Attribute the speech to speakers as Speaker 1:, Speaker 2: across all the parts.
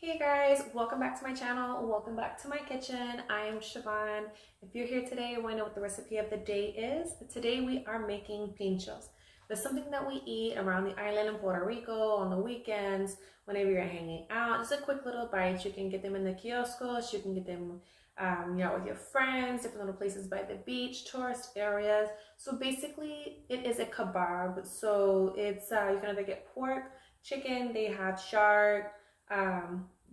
Speaker 1: Hey guys, welcome back to my channel. Welcome back to my kitchen. I am Siobhan. If you're here today, I want to know what the recipe of the day is. Today we are making pinchos. That's something that we eat around the island in Puerto Rico on the weekends, whenever you're hanging out. Just a quick little bite. You can get them in the kioscos. You can get them with your friends, different little places by the beach, tourist areas. So basically, it is a kebab. So it's you can either get pork, chicken. They have shark.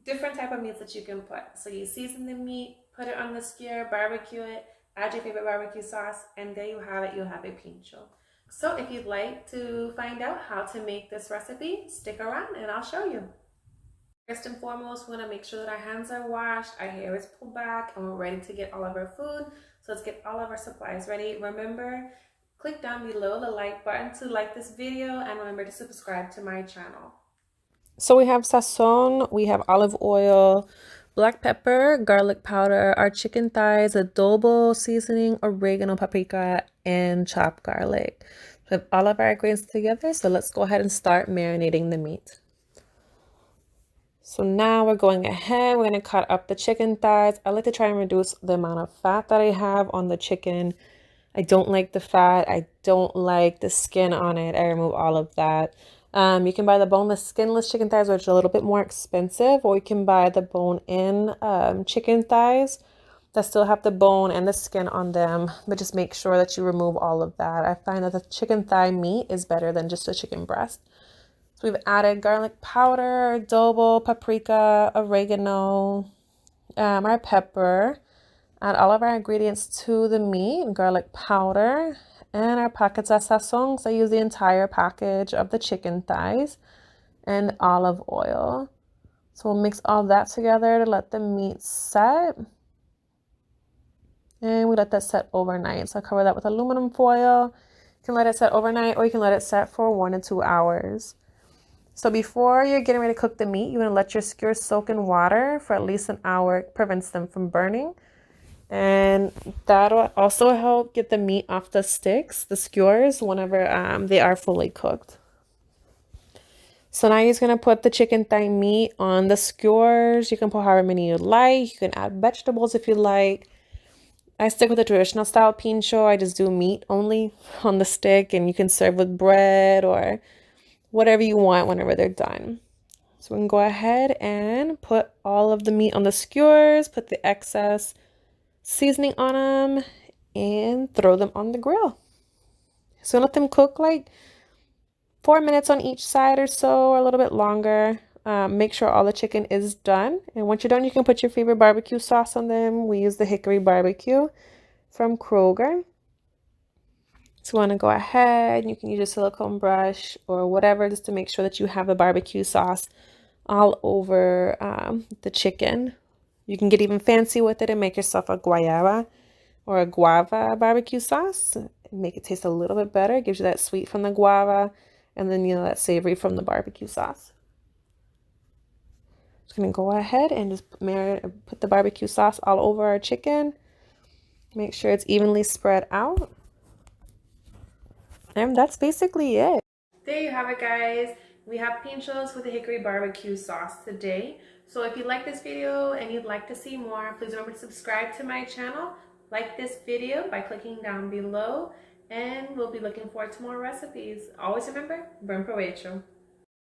Speaker 1: Different type of meats that you can put. So you season the meat, put it on the skewer, barbecue it, add your favorite barbecue sauce, and there you have it. You'll have a pincho. So if you'd like to find out how to make this recipe, stick around and I'll show you. First and foremost, we want to make sure that our hands are washed, our hair is pulled back, and we're ready to get all of our food. So let's get all of our supplies ready. Remember, click down below the like button to like this video, and remember to subscribe to my channel. So we have sazon, we have olive oil, black pepper, garlic powder, our chicken thighs, adobo seasoning, oregano, paprika, and chopped garlic. We have all of our ingredients together, so let's go ahead and start marinating the meat. So now we're going ahead, we're going to cut up the chicken thighs. I like to try and reduce the amount of fat that I have on the chicken. I don't like the fat. I don't like the skin on it. I remove all of that. You can buy the boneless, skinless chicken thighs, which are a little bit more expensive, or you can buy the bone-in chicken thighs that still have the bone and the skin on them, but just make sure that you remove all of that. I find that the chicken thigh meat is better than just a chicken breast. So we've added garlic powder, adobo, paprika, oregano, our pepper. Add all of our ingredients to the meat, garlic powder, and our packets of sazon. So I use the entire package of the chicken thighs and olive oil. So we'll mix all that together to let the meat set. And we let that set overnight. So I cover that with aluminum foil. You can let it set overnight or you can let it set for 1 to 2 hours. So before you're getting ready to cook the meat, you want to let your skewers soak in water for at least an hour. It prevents them from burning. And that'll also help get the meat off the sticks, the skewers, whenever they are fully cooked. So now you're just going to put the chicken thigh meat on the skewers. You can put however many you like. You can add vegetables if you like. I stick with the traditional style pincho. I just do meat only on the stick, and you can serve with bread or whatever you want whenever they're done. So we can go ahead and put all of the meat on the skewers, put the excess seasoning on them, and throw them on the grill. So let them cook like 4 minutes on each side or so, or a little bit longer. Make sure all the chicken is done, and once you're done, you can put your favorite barbecue sauce on them. We use the hickory barbecue from Kroger. So you want to go ahead, you can use a silicone brush or whatever just to make sure that you have the barbecue sauce all over the chicken. You can get even fancy with it and make yourself a guayaba or a guava barbecue sauce. Make it taste a little bit better. It gives you that sweet from the guava and then, that savory from the barbecue sauce. Just going to go ahead and just put the barbecue sauce all over our chicken. Make sure it's evenly spread out. And that's basically it. There you have it, guys. We have pinchos with a hickory barbecue sauce today. So if you like this video and you'd like to see more, please remember to subscribe to my channel. Like this video by clicking down below, and we'll be looking forward to more recipes. Always remember, buen provecho.